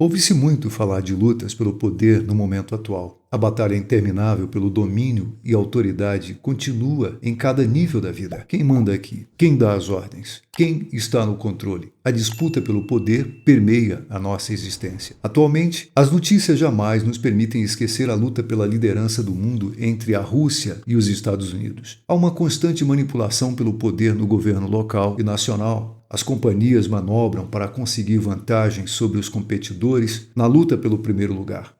Ouve-se muito falar de lutas pelo poder no momento atual. A batalha interminável pelo domínio e autoridade continua em cada nível da vida. Quem manda aqui? Quem dá as ordens? Quem está no controle? A disputa pelo poder permeia a nossa existência. Atualmente, as notícias jamais nos permitem esquecer a luta pela liderança do mundo entre a Rússia e os Estados Unidos. Há uma constante manipulação pelo poder no governo local e nacional. As companhias manobram para conseguir vantagens sobre os competidores na luta pelo primeiro lugar.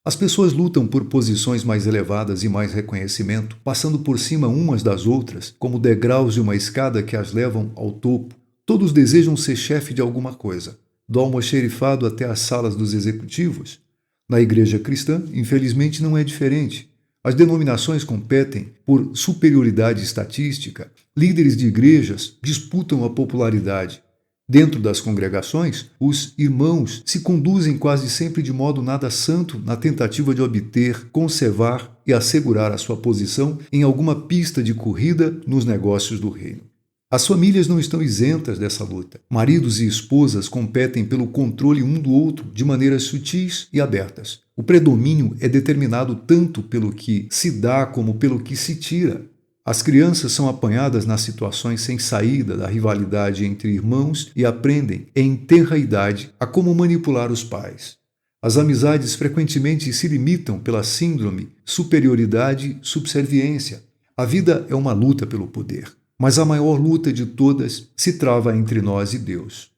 As pessoas lutam por posições mais elevadas e mais reconhecimento, passando por cima umas das outras, como degraus de uma escada que as levam ao topo. Todos desejam ser chefe de alguma coisa, do almoxerifado até as salas dos executivos. Na igreja cristã, infelizmente, não é diferente. As denominações competem por superioridade estatística. Líderes de igrejas disputam a popularidade. Dentro das congregações, os irmãos se conduzem quase sempre de modo nada santo na tentativa de obter, conservar e assegurar a sua posição em alguma pista de corrida nos negócios do reino. As famílias não estão isentas dessa luta. Maridos e esposas competem pelo controle um do outro de maneiras sutis e abertas. O predomínio é determinado tanto pelo que se dá como pelo que se tira. As crianças são apanhadas nas situações sem saída da rivalidade entre irmãos e aprendem, em tenra idade, a como manipular os pais. As amizades frequentemente se limitam pela síndrome superioridade-subserviência. A vida é uma luta pelo poder. Mas a maior luta de todas se trava entre nós e Deus.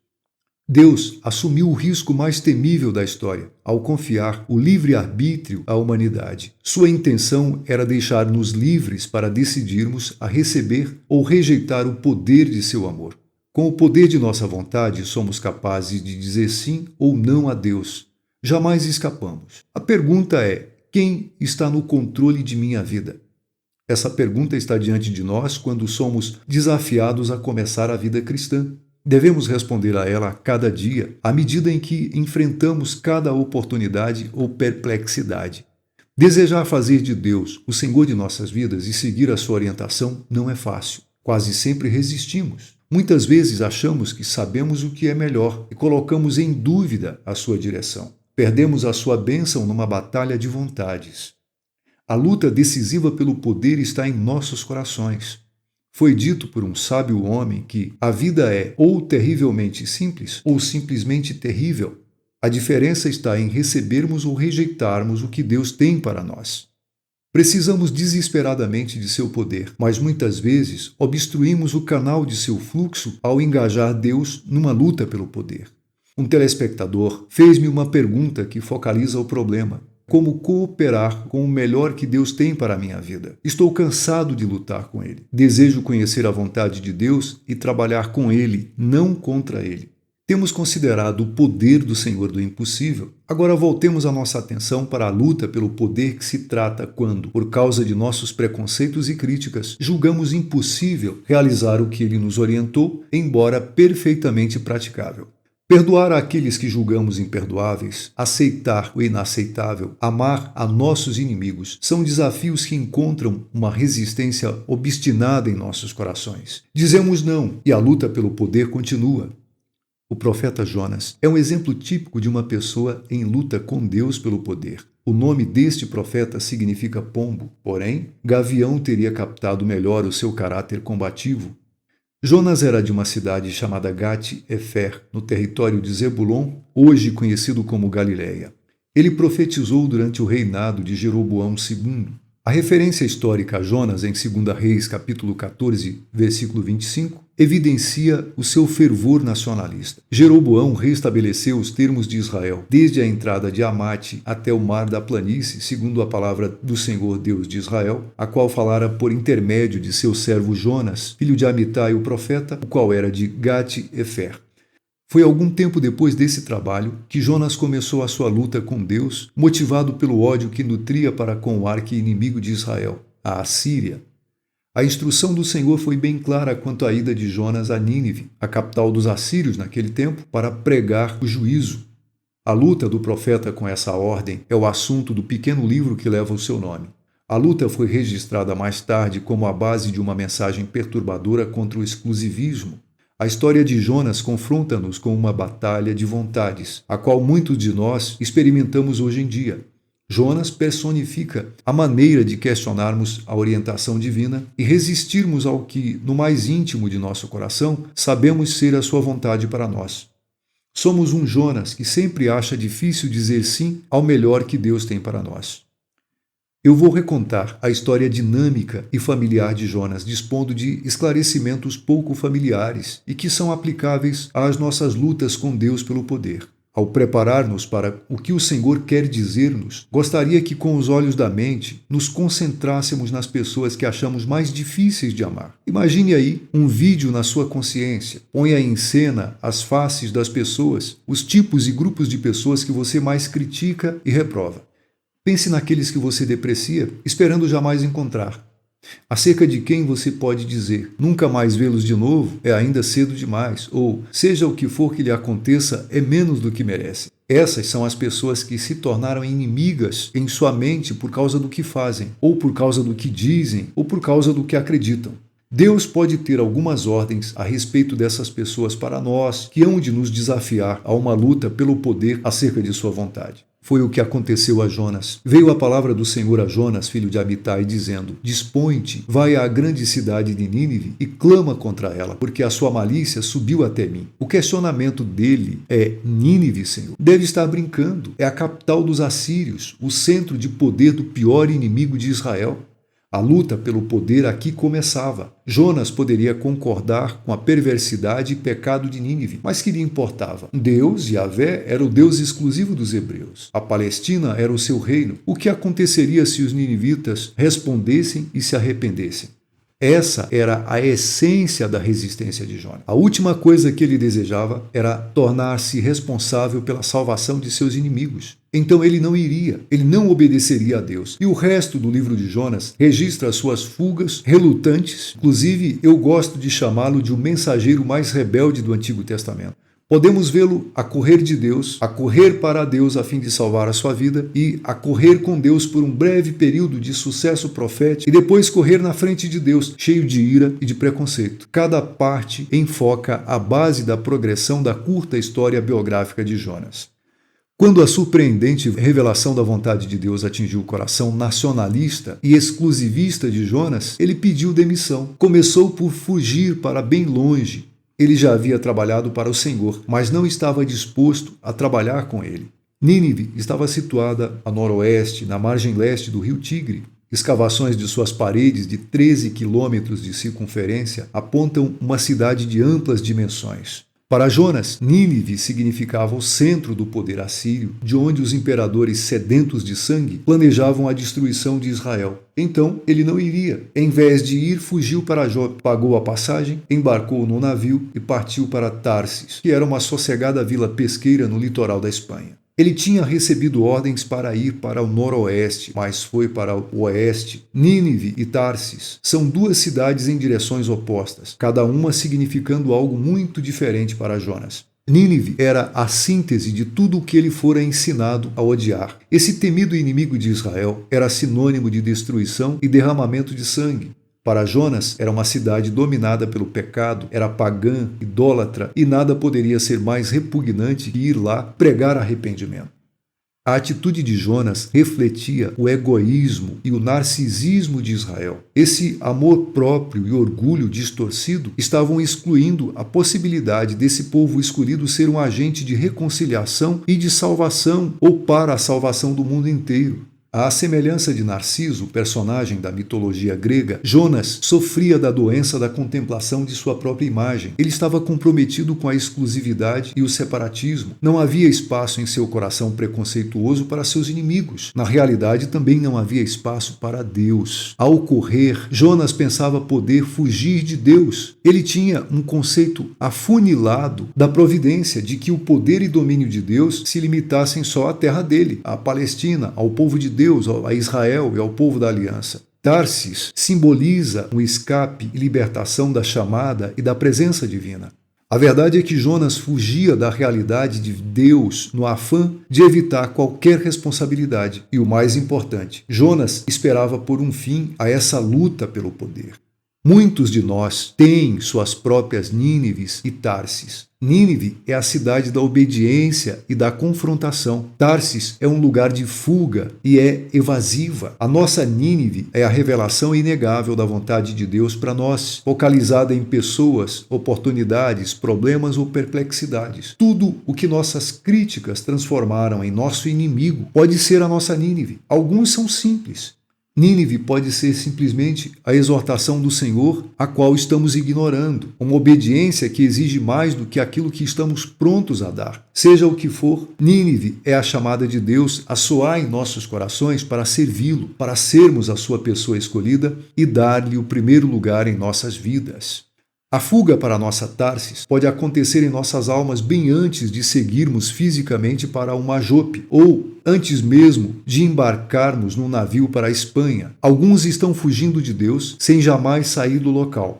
Deus assumiu o risco mais temível da história ao confiar o livre-arbítrio à humanidade. Sua intenção era deixar-nos livres para decidirmos a receber ou rejeitar o poder de seu amor. Com o poder de nossa vontade, somos capazes de dizer sim ou não a Deus. Jamais escapamos. A pergunta é: quem está no controle de minha vida? Essa pergunta está diante de nós quando somos desafiados a começar a vida cristã. Devemos responder a ela a cada dia, à medida em que enfrentamos cada oportunidade ou perplexidade. Desejar fazer de Deus o Senhor de nossas vidas e seguir a sua orientação não é fácil. Quase sempre resistimos. Muitas vezes achamos que sabemos o que é melhor e colocamos em dúvida a sua direção. Perdemos a sua bênção numa batalha de vontades. A luta decisiva pelo poder está em nossos corações. Foi dito por um sábio homem que a vida é ou terrivelmente simples ou simplesmente terrível. A diferença está em recebermos ou rejeitarmos o que Deus tem para nós. Precisamos desesperadamente de seu poder, mas muitas vezes obstruímos o canal de seu fluxo ao engajar Deus numa luta pelo poder. Um telespectador fez-me uma pergunta que focaliza o problema. Como cooperar com o melhor que Deus tem para a minha vida? Estou cansado de lutar com Ele. Desejo conhecer a vontade de Deus e trabalhar com Ele, não contra Ele. Temos considerado o poder do Senhor do impossível. Agora voltemos a nossa atenção para a luta pelo poder que se trata quando, por causa de nossos preconceitos e críticas, julgamos impossível realizar o que Ele nos orientou, embora perfeitamente praticável. Perdoar aqueles que julgamos imperdoáveis, aceitar o inaceitável, amar a nossos inimigos, são desafios que encontram uma resistência obstinada em nossos corações. Dizemos não e a luta pelo poder continua. O profeta Jonas é um exemplo típico de uma pessoa em luta com Deus pelo poder. O nome deste profeta significa pombo, porém, Gavião teria captado melhor o seu caráter combativo. Jonas era de uma cidade chamada Gat-Efer, no território de Zebulon, hoje conhecido como Galileia. Ele profetizou durante o reinado de Jeroboão II. A referência histórica a Jonas em 2 Reis, capítulo 14, versículo 25, evidencia o seu fervor nacionalista. Jeroboão restabeleceu os termos de Israel, desde a entrada de Amate até o mar da planície, segundo a palavra do Senhor Deus de Israel, a qual falara por intermédio de seu servo Jonas, filho de Amitai o profeta, o qual era de Gat-Efer. Foi algum tempo depois desse trabalho que Jonas começou a sua luta com Deus, motivado pelo ódio que nutria para com o arqui-inimigo de Israel, a Assíria. A instrução do Senhor foi bem clara quanto à ida de Jonas a Nínive, a capital dos assírios naquele tempo, para pregar o juízo. A luta do profeta com essa ordem é o assunto do pequeno livro que leva o seu nome. A luta foi registrada mais tarde como a base de uma mensagem perturbadora contra o exclusivismo. A história de Jonas confronta-nos com uma batalha de vontades, a qual muitos de nós experimentamos hoje em dia. Jonas personifica a maneira de questionarmos a orientação divina e resistirmos ao que, no mais íntimo de nosso coração, sabemos ser a sua vontade para nós. Somos um Jonas que sempre acha difícil dizer sim ao melhor que Deus tem para nós. Eu vou recontar a história dinâmica e familiar de Jonas, dispondo de esclarecimentos pouco familiares e que são aplicáveis às nossas lutas com Deus pelo poder. Ao preparar-nos para o que o Senhor quer dizer-nos, gostaria que, com os olhos da mente, nos concentrássemos nas pessoas que achamos mais difíceis de amar. Imagine aí um vídeo na sua consciência. Ponha em cena as faces das pessoas, os tipos e grupos de pessoas que você mais critica e reprova. Pense naqueles que você deprecia, esperando jamais encontrar. Acerca de quem você pode dizer, nunca mais vê-los de novo, é ainda cedo demais, ou, seja o que for que lhe aconteça, é menos do que merece. Essas são as pessoas que se tornaram inimigas em sua mente por causa do que fazem, ou por causa do que dizem, ou por causa do que acreditam. Deus pode ter algumas ordens a respeito dessas pessoas para nós, que hão de nos desafiar a uma luta pelo poder acerca de sua vontade. Foi o que aconteceu a Jonas. Veio a palavra do Senhor a Jonas, filho de Amitai, dizendo: Dispõe-te, vai à grande cidade de Nínive e clama contra ela, porque a sua malícia subiu até mim. O questionamento dele é: Nínive, Senhor? Deve estar brincando. É a capital dos assírios, o centro de poder do pior inimigo de Israel. A luta pelo poder aqui começava. Jonas poderia concordar com a perversidade e pecado de Nínive, mas que lhe importava? Deus, Yahvé, era o Deus exclusivo dos hebreus. A Palestina era o seu reino. O que aconteceria se os ninivitas respondessem e se arrependessem? Essa era a essência da resistência de Jonas. A última coisa que ele desejava era tornar-se responsável pela salvação de seus inimigos. Então ele não obedeceria a Deus. E o resto do livro de Jonas registra as suas fugas relutantes. Inclusive, eu gosto de chamá-lo de o mensageiro mais rebelde do Antigo Testamento. Podemos vê-lo a correr de Deus, a correr para Deus a fim de salvar a sua vida e a correr com Deus por um breve período de sucesso profético e depois correr na frente de Deus, cheio de ira e de preconceito. Cada parte enfoca a base da progressão da curta história biográfica de Jonas. Quando a surpreendente revelação da vontade de Deus atingiu o coração nacionalista e exclusivista de Jonas, ele pediu demissão. Começou por fugir para bem longe. Ele já havia trabalhado para o Senhor, mas não estava disposto a trabalhar com ele. Nínive estava situada a noroeste, na margem leste do rio Tigre. Escavações de suas paredes de 13 quilômetros de circunferência apontam uma cidade de amplas dimensões. Para Jonas, Nínive significava o centro do poder assírio, de onde os imperadores sedentos de sangue planejavam a destruição de Israel. Então, ele não iria. Em vez de ir, fugiu para Jope, pagou a passagem, embarcou no navio e partiu para Tarsis, que era uma sossegada vila pesqueira no litoral da Espanha. Ele tinha recebido ordens para ir para o noroeste, mas foi para o oeste. Nínive e Tarsis são duas cidades em direções opostas, cada uma significando algo muito diferente para Jonas. Nínive era a síntese de tudo o que ele fora ensinado a odiar. Esse temido inimigo de Israel era sinônimo de destruição e derramamento de sangue. Para Jonas, era uma cidade dominada pelo pecado, era pagã, idólatra, e nada poderia ser mais repugnante que ir lá pregar arrependimento. A atitude de Jonas refletia o egoísmo e o narcisismo de Israel. Esse amor próprio e orgulho distorcido estavam excluindo a possibilidade desse povo escolhido ser um agente de reconciliação e de salvação, ou para a salvação do mundo inteiro. À semelhança de Narciso, personagem da mitologia grega, Jonas sofria da doença da contemplação de sua própria imagem. Ele estava comprometido com a exclusividade e o separatismo. Não havia espaço em seu coração preconceituoso para seus inimigos. Na realidade, também não havia espaço para Deus. Ao correr, Jonas pensava poder fugir de Deus. Ele tinha um conceito afunilado da providência, de que o poder e domínio de Deus se limitassem só à terra dele, à Palestina, ao povo de Deus, a Israel e ao povo da aliança. Tarsis simboliza um escape e libertação da chamada e da presença divina. A verdade é que Jonas fugia da realidade de Deus no afã de evitar qualquer responsabilidade. E o mais importante, Jonas esperava pôr um fim a essa luta pelo poder. Muitos de nós têm suas próprias Nínives e Tarsis. Nínive é a cidade da obediência e da confrontação. Tarsis é um lugar de fuga e é evasiva. A nossa Nínive é a revelação inegável da vontade de Deus para nós, focalizada em pessoas, oportunidades, problemas ou perplexidades. Tudo o que nossas críticas transformaram em nosso inimigo pode ser a nossa Nínive. Alguns são simples. Nínive pode ser simplesmente a exortação do Senhor, a qual estamos ignorando, uma obediência que exige mais do que aquilo que estamos prontos a dar. Seja o que for, Nínive é a chamada de Deus a soar em nossos corações para servi-lo, para sermos a sua pessoa escolhida e dar-lhe o primeiro lugar em nossas vidas. A fuga para a nossa Tarsis pode acontecer em nossas almas bem antes de seguirmos fisicamente para uma Jope, ou antes mesmo de embarcarmos num navio para a Espanha. Alguns estão fugindo de Deus sem jamais sair do local.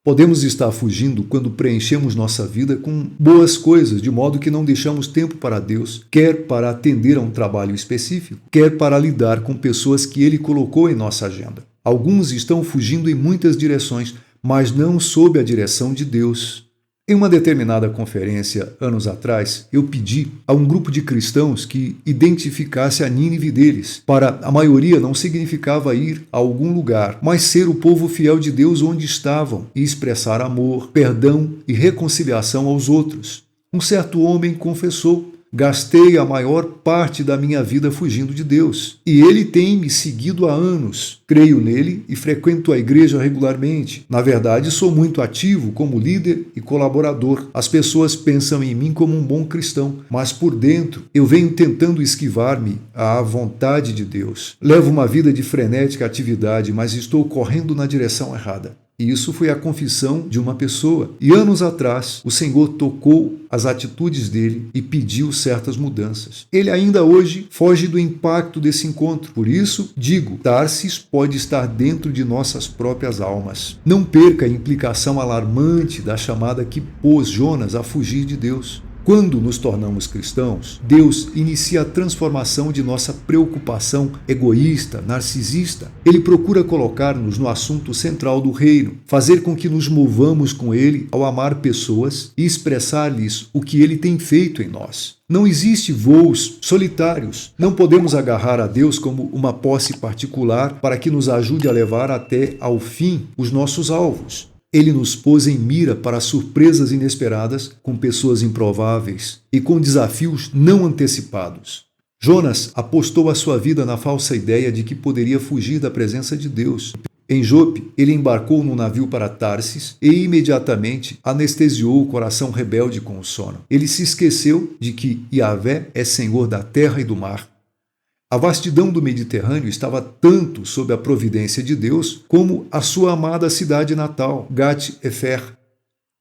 Podemos estar fugindo quando preenchemos nossa vida com boas coisas, de modo que não deixamos tempo para Deus, quer para atender a um trabalho específico, quer para lidar com pessoas que Ele colocou em nossa agenda. Alguns estão fugindo em muitas direções, mas não sob a direção de Deus. Em uma determinada conferência, anos atrás, eu pedi a um grupo de cristãos que identificasse a Nínive deles. Para a maioria não significava ir a algum lugar, mas ser o povo fiel de Deus onde estavam e expressar amor, perdão e reconciliação aos outros. Um certo homem confessou: gastei a maior parte da minha vida fugindo de Deus, e Ele tem me seguido há anos. Creio nele e frequento a igreja regularmente. Na verdade, sou muito ativo como líder e colaborador. As pessoas pensam em mim como um bom cristão, mas por dentro eu venho tentando esquivar-me à vontade de Deus. Levo uma vida de frenética atividade, mas estou correndo na direção errada. E isso foi a confissão de uma pessoa. E anos atrás, o Senhor tocou as atitudes dele e pediu certas mudanças. Ele ainda hoje foge do impacto desse encontro. Por isso, digo, Tarsis pode estar dentro de nossas próprias almas. Não perca a implicação alarmante da chamada que pôs Jonas a fugir de Deus. Quando nos tornamos cristãos, Deus inicia a transformação de nossa preocupação egoísta, narcisista. Ele procura colocar-nos no assunto central do reino, fazer com que nos movamos com Ele ao amar pessoas e expressar-lhes o que Ele tem feito em nós. Não existe voos solitários. Não podemos agarrar a Deus como uma posse particular para que nos ajude a levar até ao fim os nossos alvos. Ele nos pôs em mira para surpresas inesperadas, com pessoas improváveis e com desafios não antecipados. Jonas apostou a sua vida na falsa ideia de que poderia fugir da presença de Deus. Em Jope, ele embarcou num navio para Tarsis e imediatamente anestesiou o coração rebelde com o sono. Ele se esqueceu de que Yahvé é Senhor da terra e do mar. A vastidão do Mediterrâneo estava tanto sob a providência de Deus como a sua amada cidade natal, Gat-Efer.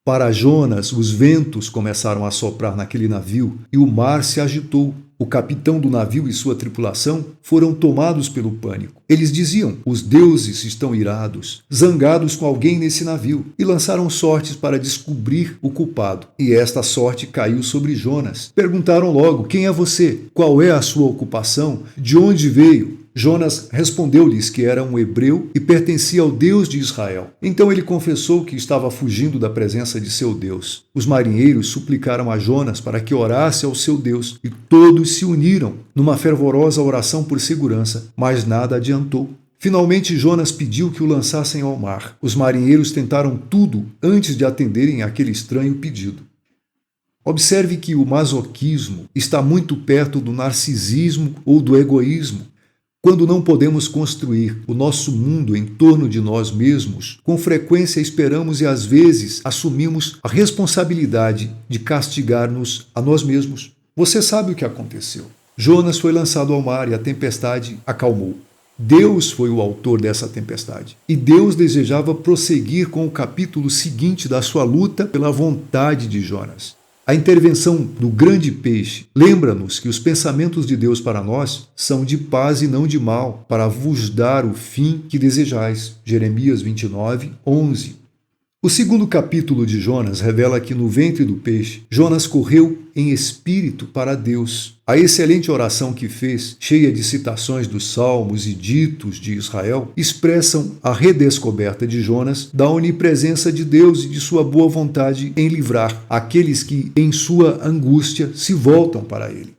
Para Jonas, os ventos começaram a soprar naquele navio e o mar se agitou. O capitão do navio e sua tripulação foram tomados pelo pânico. Eles diziam: os deuses estão irados, zangados com alguém nesse navio, e lançaram sortes para descobrir o culpado. E esta sorte caiu sobre Jonas. Perguntaram logo: quem é você? Qual é a sua ocupação? De onde veio? Jonas respondeu-lhes que era um hebreu e pertencia ao Deus de Israel. Então ele confessou que estava fugindo da presença de seu Deus. Os marinheiros suplicaram a Jonas para que orasse ao seu Deus, e todos se uniram numa fervorosa oração por segurança, mas nada adiantou. Finalmente Jonas pediu que o lançassem ao mar. Os marinheiros tentaram tudo antes de atenderem àquele estranho pedido. Observe que o masoquismo está muito perto do narcisismo ou do egoísmo. Quando não podemos construir o nosso mundo em torno de nós mesmos, com frequência esperamos e às vezes assumimos a responsabilidade de castigar-nos a nós mesmos. Você sabe o que aconteceu. Jonas foi lançado ao mar e a tempestade acalmou. Deus foi o autor dessa tempestade. E Deus desejava prosseguir com o capítulo seguinte da sua luta pela vontade de Jonas. A intervenção do grande peixe lembra-nos que os pensamentos de Deus para nós são de paz e não de mal, para vos dar o fim que desejais. Jeremias 29, 11. O segundo capítulo de Jonas revela que no ventre do peixe, Jonas correu em espírito para Deus. A excelente oração que fez, cheia de citações dos salmos e ditos de Israel, expressam a redescoberta de Jonas da onipresença de Deus e de sua boa vontade em livrar aqueles que, em sua angústia, se voltam para ele.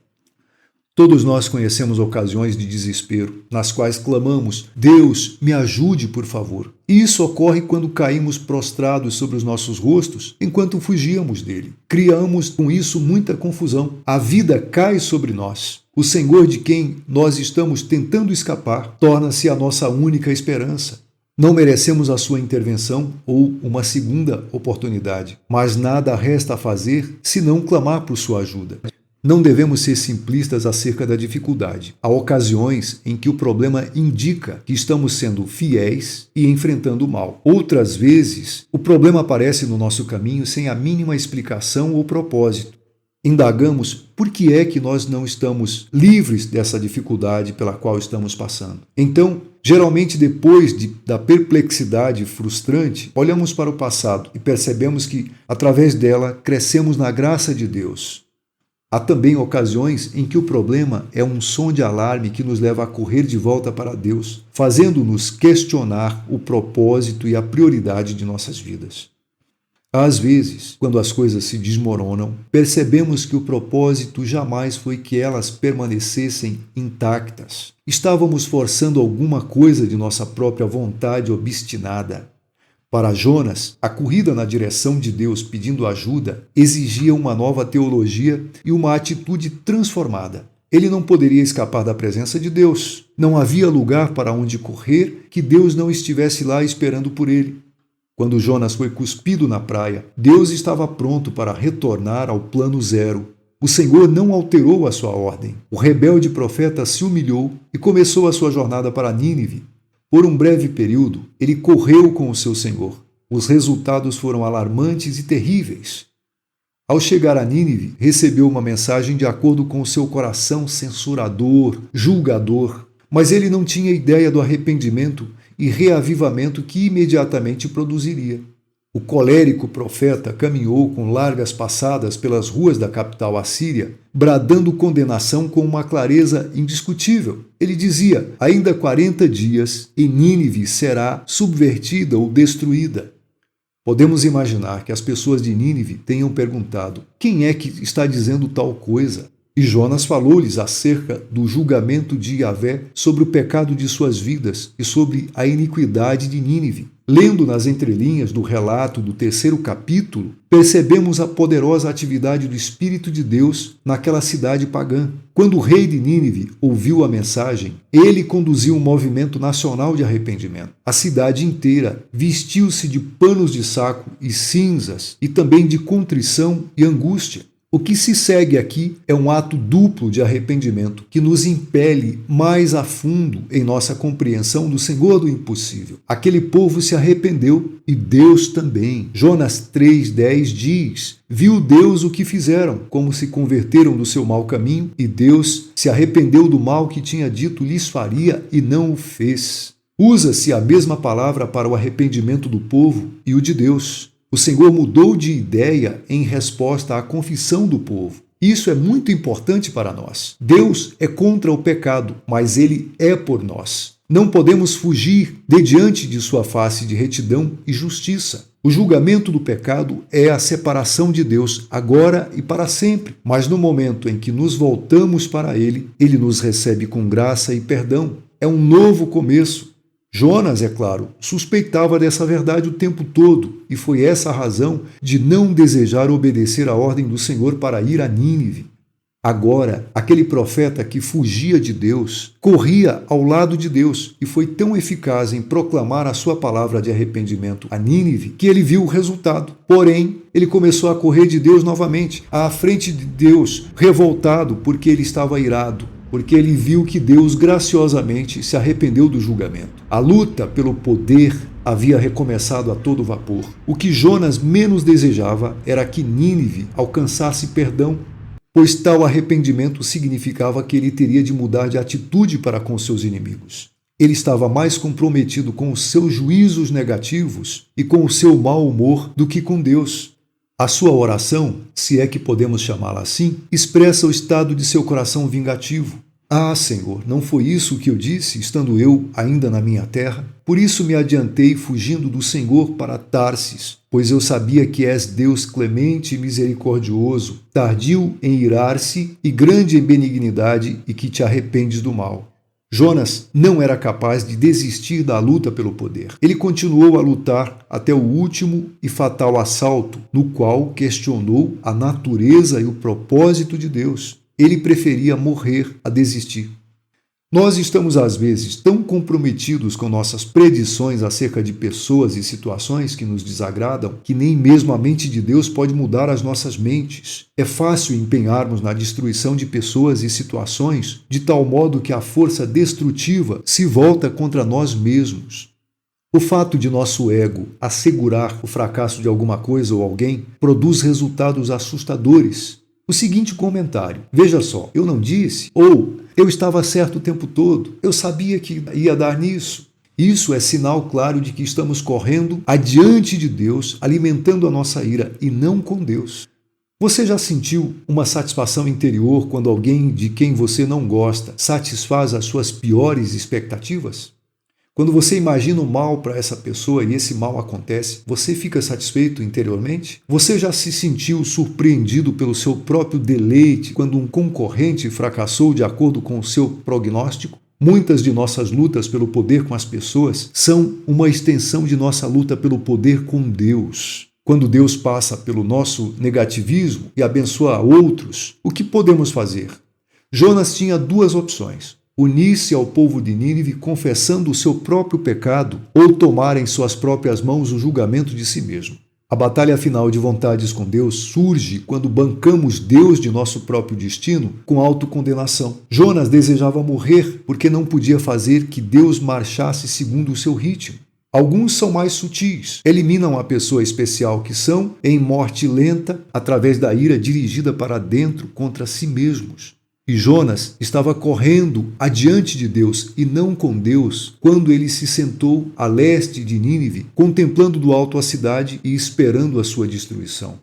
Todos nós conhecemos ocasiões de desespero, nas quais clamamos: Deus, me ajude, por favor. E isso ocorre quando caímos prostrados sobre os nossos rostos, enquanto fugíamos dele. Criamos com isso muita confusão. A vida cai sobre nós. O Senhor de quem nós estamos tentando escapar torna-se a nossa única esperança. Não merecemos a sua intervenção ou uma segunda oportunidade, mas nada resta a fazer senão clamar por sua ajuda. Não devemos ser simplistas acerca da dificuldade. Há ocasiões em que o problema indica que estamos sendo fiéis e enfrentando o mal. Outras vezes, o problema aparece no nosso caminho sem a mínima explicação ou propósito. Indagamos por que é que nós não estamos livres dessa dificuldade pela qual estamos passando. Então, geralmente depois da perplexidade frustrante, olhamos para o passado e percebemos que, através dela, crescemos na graça de Deus. Há também ocasiões em que o problema é um som de alarme que nos leva a correr de volta para Deus, fazendo-nos questionar o propósito e a prioridade de nossas vidas. Às vezes, quando as coisas se desmoronam, percebemos que o propósito jamais foi que elas permanecessem intactas. Estávamos forçando alguma coisa de nossa própria vontade obstinada. Para Jonas, a corrida na direção de Deus pedindo ajuda exigia uma nova teologia e uma atitude transformada. Ele não poderia escapar da presença de Deus. Não havia lugar para onde correr que Deus não estivesse lá esperando por ele. Quando Jonas foi cuspido na praia, Deus estava pronto para retornar ao plano zero. O Senhor não alterou a sua ordem. O rebelde profeta se humilhou e começou a sua jornada para Nínive. Por um breve período, ele correu com o seu Senhor. Os resultados foram alarmantes e terríveis. Ao chegar a Nínive, recebeu uma mensagem de acordo com o seu coração censurador, julgador, mas ele não tinha ideia do arrependimento e reavivamento que imediatamente produziria. O colérico profeta caminhou com largas passadas pelas ruas da capital assíria, bradando condenação com uma clareza indiscutível. Ele dizia: ainda 40 dias e Nínive será subvertida ou destruída. Podemos imaginar que as pessoas de Nínive tenham perguntado: quem é que está dizendo tal coisa? E Jonas falou-lhes acerca do julgamento de Yahvé sobre o pecado de suas vidas e sobre a iniquidade de Nínive. Lendo nas entrelinhas do relato do 3º capítulo, percebemos a poderosa atividade do Espírito de Deus naquela cidade pagã. Quando o rei de Nínive ouviu a mensagem, ele conduziu um movimento nacional de arrependimento. A cidade inteira vestiu-se de panos de saco e cinzas e também de contrição e angústia. O que se segue aqui é um ato duplo de arrependimento que nos impele mais a fundo em nossa compreensão do Senhor do impossível. Aquele povo se arrependeu e Deus também. Jonas 3,10 diz: viu Deus o que fizeram, como se converteram do seu mau caminho, e Deus se arrependeu do mal que tinha dito lhes faria e não o fez. Usa-se a mesma palavra para o arrependimento do povo e o de Deus. O Senhor mudou de ideia em resposta à confissão do povo. Isso é muito importante para nós. Deus é contra o pecado, mas Ele é por nós. Não podemos fugir de diante de sua face de retidão e justiça. O julgamento do pecado é a separação de Deus agora e para sempre. Mas no momento em que nos voltamos para Ele, Ele nos recebe com graça e perdão. É um novo começo. Jonas, é claro, suspeitava dessa verdade o tempo todo, e foi essa a razão de não desejar obedecer à ordem do Senhor para ir a Nínive. Agora, aquele profeta que fugia de Deus, corria ao lado de Deus e foi tão eficaz em proclamar a sua palavra de arrependimento a Nínive que ele viu o resultado. Porém, ele começou a correr de Deus novamente, à frente de Deus, revoltado porque ele estava irado, porque ele viu que Deus graciosamente se arrependeu do julgamento. A luta pelo poder havia recomeçado a todo vapor. O que Jonas menos desejava era que Nínive alcançasse perdão, pois tal arrependimento significava que ele teria de mudar de atitude para com seus inimigos. Ele estava mais comprometido com os seus juízos negativos e com o seu mau humor do que com Deus. A sua oração, se é que podemos chamá-la assim, expressa o estado de seu coração vingativo. Ah, Senhor, não foi isso que eu disse, estando eu ainda na minha terra? Por isso me adiantei fugindo do Senhor para Tarsis, pois eu sabia que és Deus clemente e misericordioso, tardio em irar-se e grande em benignidade, e que te arrependes do mal. Jonas não era capaz de desistir da luta pelo poder. Ele continuou a lutar até o último e fatal assalto, no qual questionou a natureza e o propósito de Deus. Ele preferia morrer a desistir. Nós estamos, às vezes, tão comprometidos com nossas predições acerca de pessoas e situações que nos desagradam, que nem mesmo a mente de Deus pode mudar as nossas mentes. É fácil empenharmos na destruição de pessoas e situações, de tal modo que a força destrutiva se volta contra nós mesmos. O fato de nosso ego assegurar o fracasso de alguma coisa ou alguém produz resultados assustadores. O seguinte comentário: veja só, eu não disse, ou eu estava certo o tempo todo, eu sabia que ia dar nisso. Isso é sinal claro de que estamos correndo adiante de Deus, alimentando a nossa ira e não com Deus. Você já sentiu uma satisfação interior quando alguém de quem você não gosta satisfaz as suas piores expectativas? Quando você imagina o mal para essa pessoa e esse mal acontece, você fica satisfeito interiormente? Você já se sentiu surpreendido pelo seu próprio deleite quando um concorrente fracassou de acordo com o seu prognóstico? Muitas de nossas lutas pelo poder com as pessoas são uma extensão de nossa luta pelo poder com Deus. Quando Deus passa pelo nosso negativismo e abençoa outros, o que podemos fazer? Jonas tinha duas opções: unir-se ao povo de Nínive confessando o seu próprio pecado ou tomar em suas próprias mãos o julgamento de si mesmo. A batalha final de vontades com Deus surge quando bancamos Deus de nosso próprio destino com autocondenação. Jonas desejava morrer porque não podia fazer que Deus marchasse segundo o seu ritmo. Alguns são mais sutis, eliminam a pessoa especial que são em morte lenta através da ira dirigida para dentro contra si mesmos. E Jonas estava correndo adiante de Deus e não com Deus quando ele se sentou a leste de Nínive, contemplando do alto a cidade e esperando a sua destruição.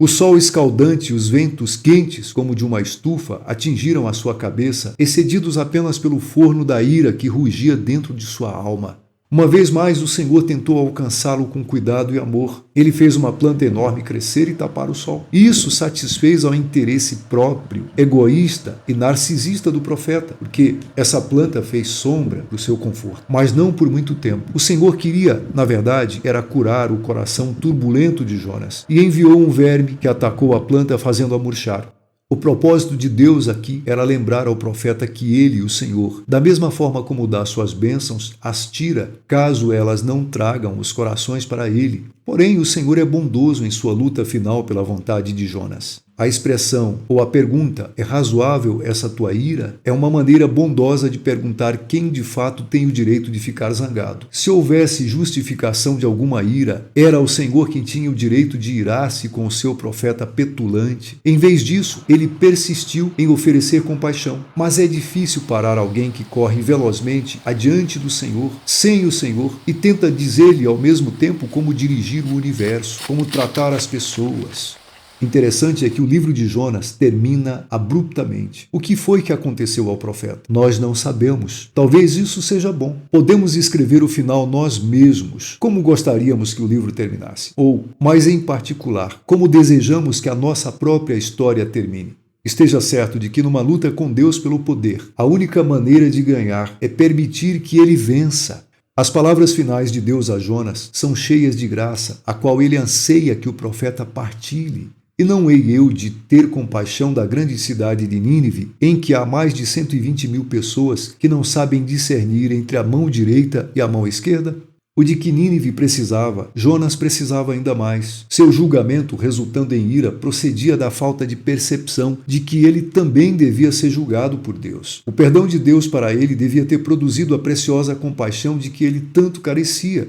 O sol escaldante e os ventos quentes, como de uma estufa, atingiram a sua cabeça, excedidos apenas pelo forno da ira que rugia dentro de sua alma. Uma vez mais, o Senhor tentou alcançá-lo com cuidado e amor. Ele fez uma planta enorme crescer e tapar o sol. Isso satisfez ao interesse próprio, egoísta e narcisista do profeta, porque essa planta fez sombra para o seu conforto, mas não por muito tempo. O Senhor queria, na verdade, era curar o coração turbulento de Jonas e enviou um verme que atacou a planta, fazendo-a murchar. O propósito de Deus aqui era lembrar ao profeta que ele, o Senhor, da mesma forma como dá suas bênçãos, as tira, caso elas não tragam os corações para ele. Porém, o Senhor é bondoso em sua luta final pela vontade de Jonas. A expressão ou a pergunta, é razoável essa tua ira? É uma maneira bondosa de perguntar quem de fato tem o direito de ficar zangado. Se houvesse justificação de alguma ira, era o Senhor quem tinha o direito de irar-se com o seu profeta petulante. Em vez disso, ele persistiu em oferecer compaixão. Mas é difícil parar alguém que corre velozmente adiante do Senhor, sem o Senhor, e tenta dizer-lhe ao mesmo tempo como dirigir o universo, como tratar as pessoas. Interessante é que o livro de Jonas termina abruptamente. O que foi que aconteceu ao profeta? Nós não sabemos. Talvez isso seja bom. Podemos escrever o final nós mesmos, como gostaríamos que o livro terminasse. Ou, mais em particular, como desejamos que a nossa própria história termine. Esteja certo de que numa luta com Deus pelo poder, a única maneira de ganhar é permitir que ele vença. As palavras finais de Deus a Jonas são cheias de graça, a qual ele anseia que o profeta partilhe. E não hei eu de ter compaixão da grande cidade de Nínive, em que há mais de 120.000 pessoas que não sabem discernir entre a mão direita e a mão esquerda? O de que Nínive precisava, Jonas precisava ainda mais. Seu julgamento, resultando em ira, procedia da falta de percepção de que ele também devia ser julgado por Deus. O perdão de Deus para ele devia ter produzido a preciosa compaixão de que ele tanto carecia.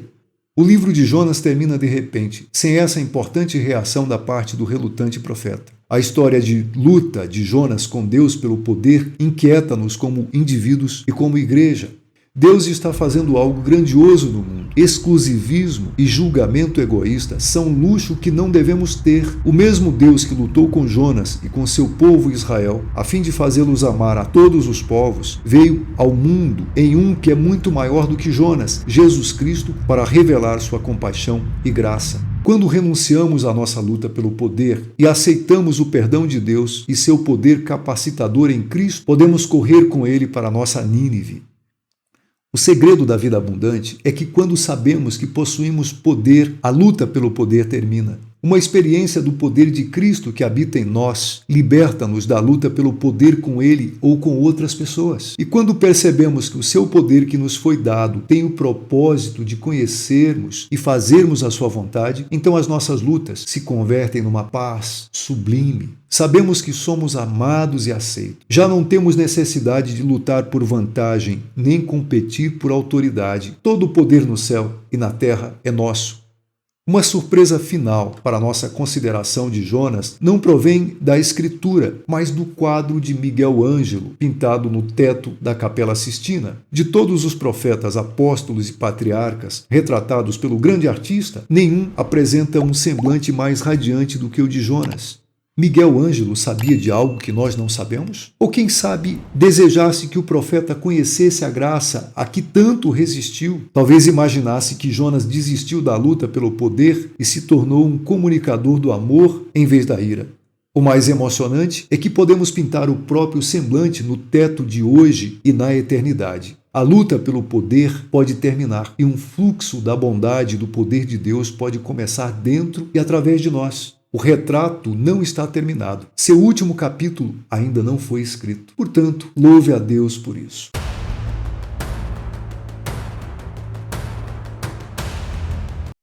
O livro de Jonas termina de repente, sem essa importante reação da parte do relutante profeta. A história de luta de Jonas com Deus pelo poder inquieta-nos como indivíduos e como igreja. Deus está fazendo algo grandioso no mundo. Exclusivismo e julgamento egoísta são um luxo que não devemos ter. O mesmo Deus que lutou com Jonas e com seu povo Israel, a fim de fazê-los amar a todos os povos, veio ao mundo em um que é muito maior do que Jonas, Jesus Cristo, para revelar sua compaixão e graça. Quando renunciamos à nossa luta pelo poder e aceitamos o perdão de Deus e seu poder capacitador em Cristo, podemos correr com ele para a nossa Nínive. O segredo da vida abundante é que quando sabemos que possuímos poder, a luta pelo poder termina. Uma experiência do poder de Cristo que habita em nós liberta-nos da luta pelo poder com Ele ou com outras pessoas. E quando percebemos que o seu poder que nos foi dado tem o propósito de conhecermos e fazermos a sua vontade, então as nossas lutas se convertem numa paz sublime. Sabemos que somos amados e aceitos. Já não temos necessidade de lutar por vantagem, nem competir por autoridade. Todo o poder no céu e na terra é nosso. Uma surpresa final para a nossa consideração de Jonas não provém da Escritura, mas do quadro de Miguel Ângelo, pintado no teto da Capela Sistina. De todos os profetas, apóstolos e patriarcas retratados pelo grande artista, nenhum apresenta um semblante mais radiante do que o de Jonas. Miguel Ângelo sabia de algo que nós não sabemos? Ou quem sabe desejasse que o profeta conhecesse a graça a que tanto resistiu? Talvez imaginasse que Jonas desistiu da luta pelo poder e se tornou um comunicador do amor em vez da ira. O mais emocionante é que podemos pintar o próprio semblante no teto de hoje e na eternidade. A luta pelo poder pode terminar e um fluxo da bondade e do poder de Deus pode começar dentro e através de nós. O retrato não está terminado. Seu último capítulo ainda não foi escrito. Portanto, louve a Deus por isso.